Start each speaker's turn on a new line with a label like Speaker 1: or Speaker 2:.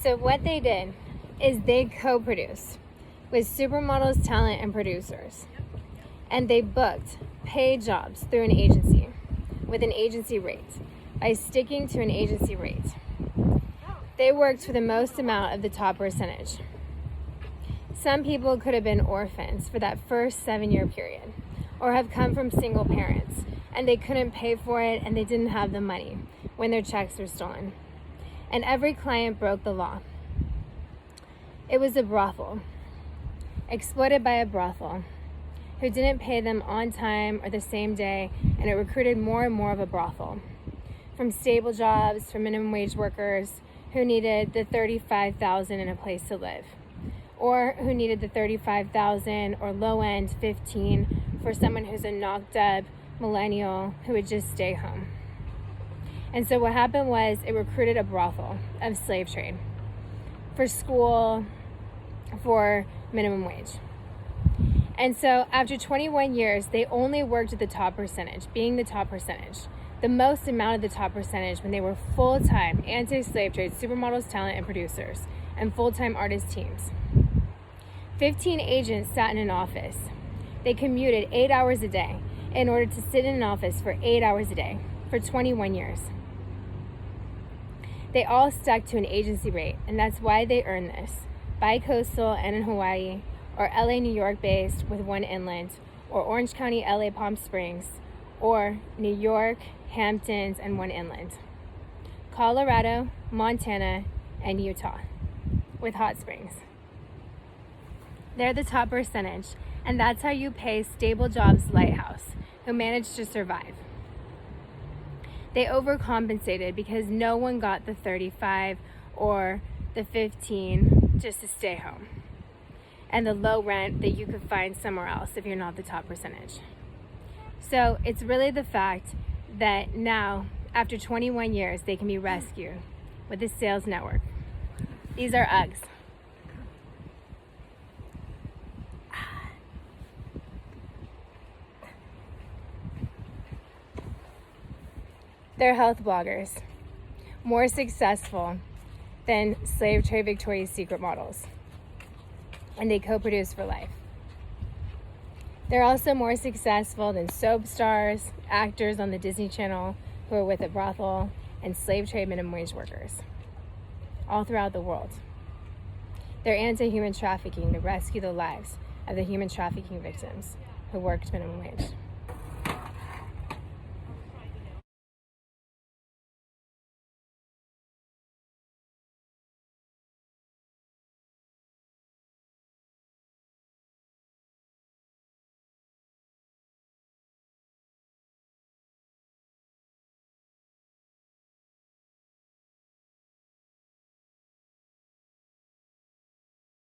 Speaker 1: So what they did is they co-produced with supermodels, talent, and producers. And they booked paid jobs through an agency with an agency rate by sticking to an agency rate. They worked for the most amount of the top percentage. Some people could have been orphans for that first 7-year period, or have come from single parents and they couldn't pay for it and they didn't have the money when their checks were stolen. And every client broke the law. It was a brothel, exploited by a brothel, who didn't pay them on time or the same day, and it recruited more and more of a brothel. From stable jobs, from minimum wage workers who needed the $35,000 in a place to live, or who needed the $35,000 or low end $15,000 for someone who's a knocked up millennial who would just stay home. And so what happened was it recruited a brothel of slave trade for school, for minimum wage. And so after 21 years, they only worked at the top percentage, being the top percentage, the most amount of the top percentage when they were full-time anti-slave trade supermodels, talent, and producers, and full-time artist teams. 15 agents sat in an office. They commuted 8 hours a day in order to sit in an office for 8 hours a day for 21 years. They all stuck to an agency rate, and that's why they earned this. Bi-coastal and in Hawaii, or LA, New York based with one inland, or Orange County, LA, Palm Springs, or New York, Hamptons, and one inland. Colorado, Montana, and Utah, with hot springs. They're the top percentage, and that's how you pay Stable Jobs Lighthouse, who managed to survive. They overcompensated because no one got the 35 or the 15 just to stay home, and the low rent that you could find somewhere else if you're not the top percentage. So it's really the fact that now, after 21 years, they can be rescued with this sales network. These are Uggs. They're health bloggers, more successful than slave trade Victoria's Secret models, and they co-produce for life. They're also more successful than soap stars, actors on the Disney Channel who are with a brothel, and slave trade minimum wage workers all throughout the world. They're anti-human trafficking to rescue the lives of the human trafficking victims who worked minimum wage.